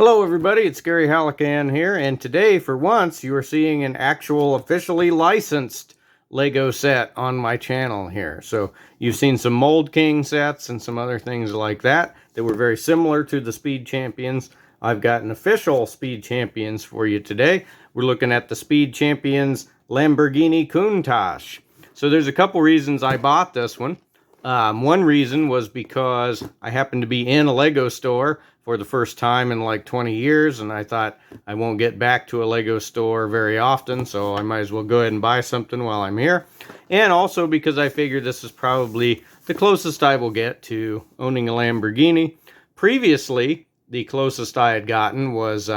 Hello everybody, it's Gary Hallican here, and today for once you are seeing an actual officially licensed Lego set on my channel here. So you've seen some Mold King sets and some other things like that were very similar to the Speed Champions. I've got an official Speed Champions for you today. We're looking at the Speed Champions Lamborghini Countach. So there's a couple reasons I bought this one. One reason was because I happened to be in a Lego store for the first time in like 20 years, and I thought I won't get back to a Lego store very often, so I might as well go ahead and buy something while I'm here. And also because I figured this is probably the closest I will get to owning a Lamborghini. Previously, the closest I had gotten was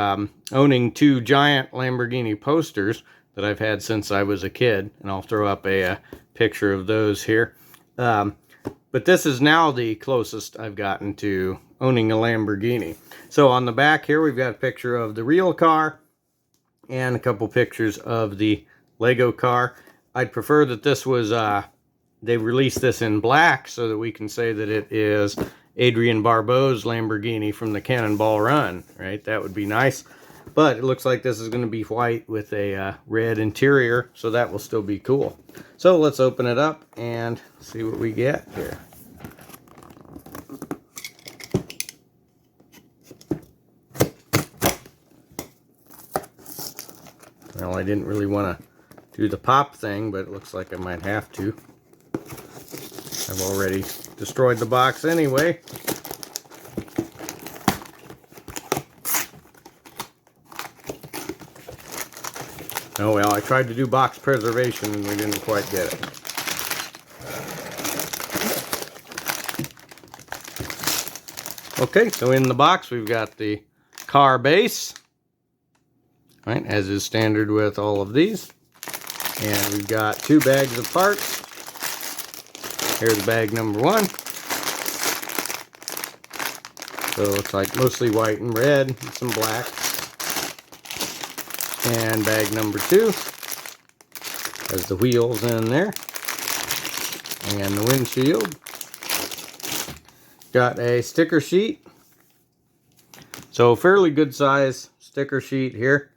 owning two giant Lamborghini posters that I've had since I was a kid, and I'll throw up a picture of those here. But this is now the closest I've gotten to owning a Lamborghini. So on the back here, we've got a picture of the real car and a couple pictures of the Lego car. I'd prefer that this was, they released this in black so that we can say that it is Adrian Barbeau's Lamborghini from the Cannonball Run, right? That would be nice. But it looks like this is going to be white with a red interior, so that will still be cool. So let's open it up and see what we get here. Well, I didn't really want to do the pop thing, but it looks like I might have to. I've already destroyed the box anyway. Oh well, I tried to do box preservation and we didn't quite get it. Okay, so in the box we've got the car base, right, as is standard with all of these. And we've got two bags of parts. Here's bag number one. So it looks like mostly white and red and some black. And bag number two has the wheels in there and the windshield. Got a sticker sheet. So fairly good size sticker sheet here.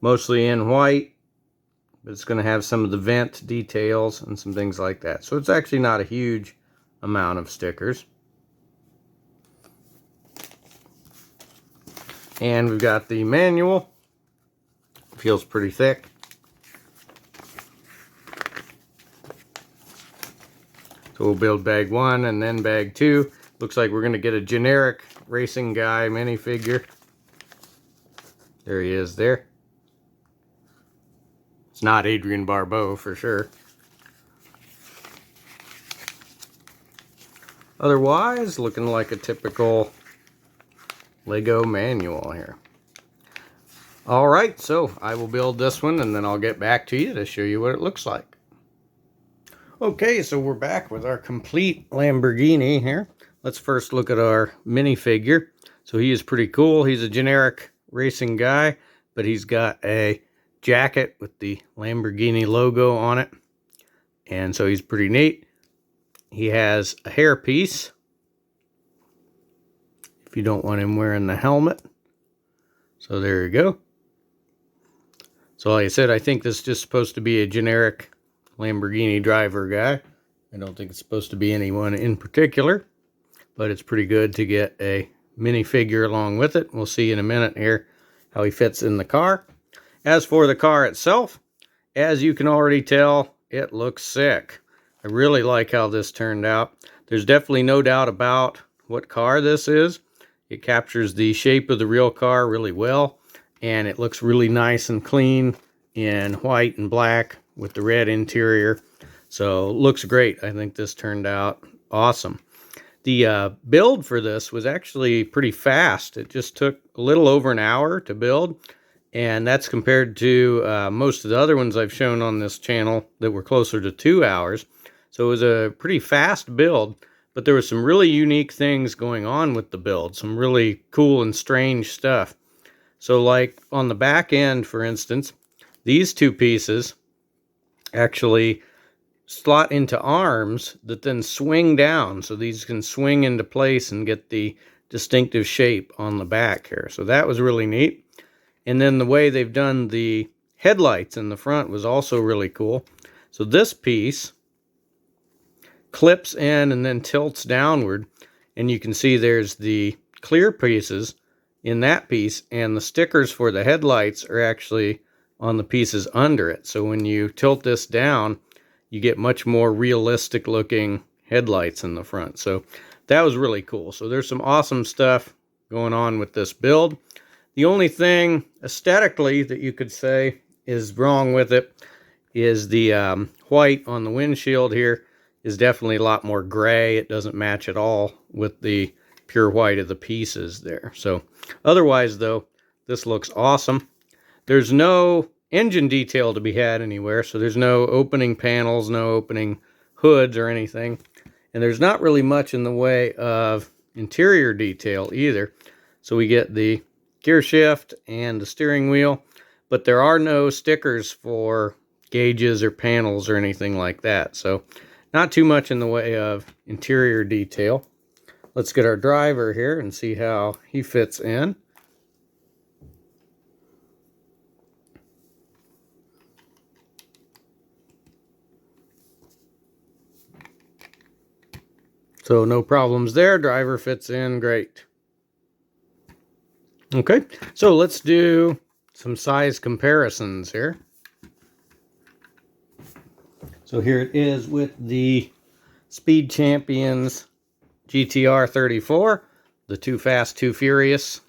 Mostly in white, but it's going to have some of the vent details and some things like that. So it's actually not a huge amount of stickers. And we've got the manual. Feels pretty thick. So we'll build bag one and then bag two. Looks like we're going to get a generic racing guy minifigure. There he is there. It's not Adrian Barbeau for sure. Otherwise, looking like a typical Lego manual here. Alright, so I will build this one and then I'll get back to you to show you what it looks like. Okay, so we're back with our complete Lamborghini here. Let's first look at our minifigure. So he is pretty cool. He's a generic racing guy, but he's got a jacket with the Lamborghini logo on it. And so he's pretty neat. He has a hairpiece, if you don't want him wearing the helmet. So there you go. So like I said, I think this is just supposed to be a generic Lamborghini driver guy. I don't think it's supposed to be anyone in particular, but it's pretty good to get a minifigure along with it. We'll see in a minute here how he fits in the car. As for the car itself, as you can already tell, it looks sick. I really like how this turned out. There's definitely no doubt about what car this is. It captures the shape of the real car really well. And it looks really nice and clean in white and black with the red interior. So looks great. I think this turned out awesome. The build for this was actually pretty fast. It just took a little over an hour to build. And that's compared to most of the other ones I've shown on this channel that were closer to 2 hours. So it was a pretty fast build. But there were some really unique things going on with the build. Some really cool and strange stuff. So like on the back end, for instance, these two pieces actually slot into arms that then swing down. So these can swing into place and get the distinctive shape on the back here. So that was really neat. And then the way they've done the headlights in the front was also really cool. So this piece clips in and then tilts downward, and you can see there's the clear pieces in that piece, and the stickers for the headlights are actually on the pieces under it. So when you tilt this down, you get much more realistic looking headlights in the front. So that was really cool. So there's some awesome stuff going on with this build. The only thing aesthetically that you could say is wrong with it is the white on the windshield here is definitely a lot more gray. It doesn't match at all with the pure white of the pieces there. So otherwise though, this looks awesome. There's no engine detail to be had anywhere, so there's no opening panels, no opening hoods or anything. And there's not really much in the way of interior detail either. So we get the gear shift and the steering wheel, but there are no stickers for gauges or panels or anything like that. So not too much in the way of interior detail. Let's get our driver here and see how he fits in. So no problems there. Driver fits in great. Okay, so let's do some size comparisons here. So here it is with the Speed Champions GTR 34, the Too Fast, Too Furious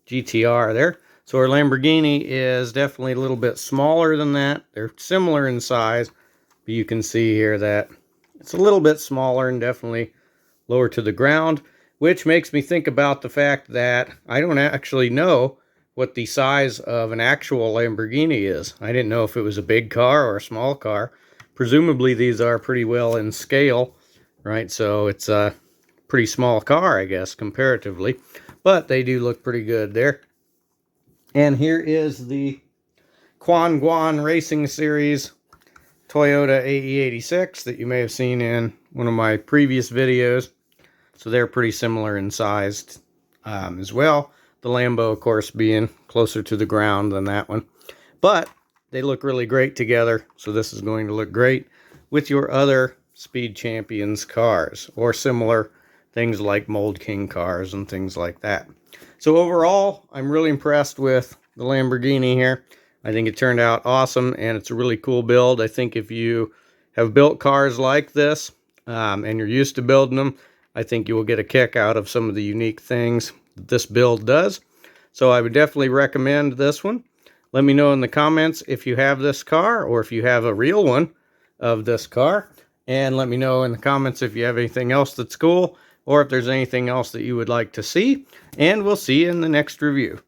GTR there. So our Lamborghini is definitely a little bit smaller than that. They're similar in size, but you can see here that it's a little bit smaller and definitely lower to the ground, which makes me think about the fact that I don't actually know what the size of an actual Lamborghini is. I didn't know if it was a big car or a small car. Presumably these are pretty well in scale, right? So it's a pretty small car, I guess, comparatively, but they do look pretty good there. And here is the Quan Guan Racing Series Toyota AE86 that you may have seen in one of my previous videos. So they're pretty similar in size as well. The Lambo, of course, being closer to the ground than that one. But they look really great together. So this is going to look great with your other Speed Champions cars or similar things like Mold King cars and things like that. So overall, I'm really impressed with the Lamborghini here. I think it turned out awesome, and it's a really cool build. I think if you have built cars like this and you're used to building them, I think you will get a kick out of some of the unique things that this build does. So I would definitely recommend this one. Let me know in the comments if you have this car or if you have a real one of this car. And let me know in the comments if you have anything else that's cool or if there's anything else that you would like to see. And we'll see you in the next review.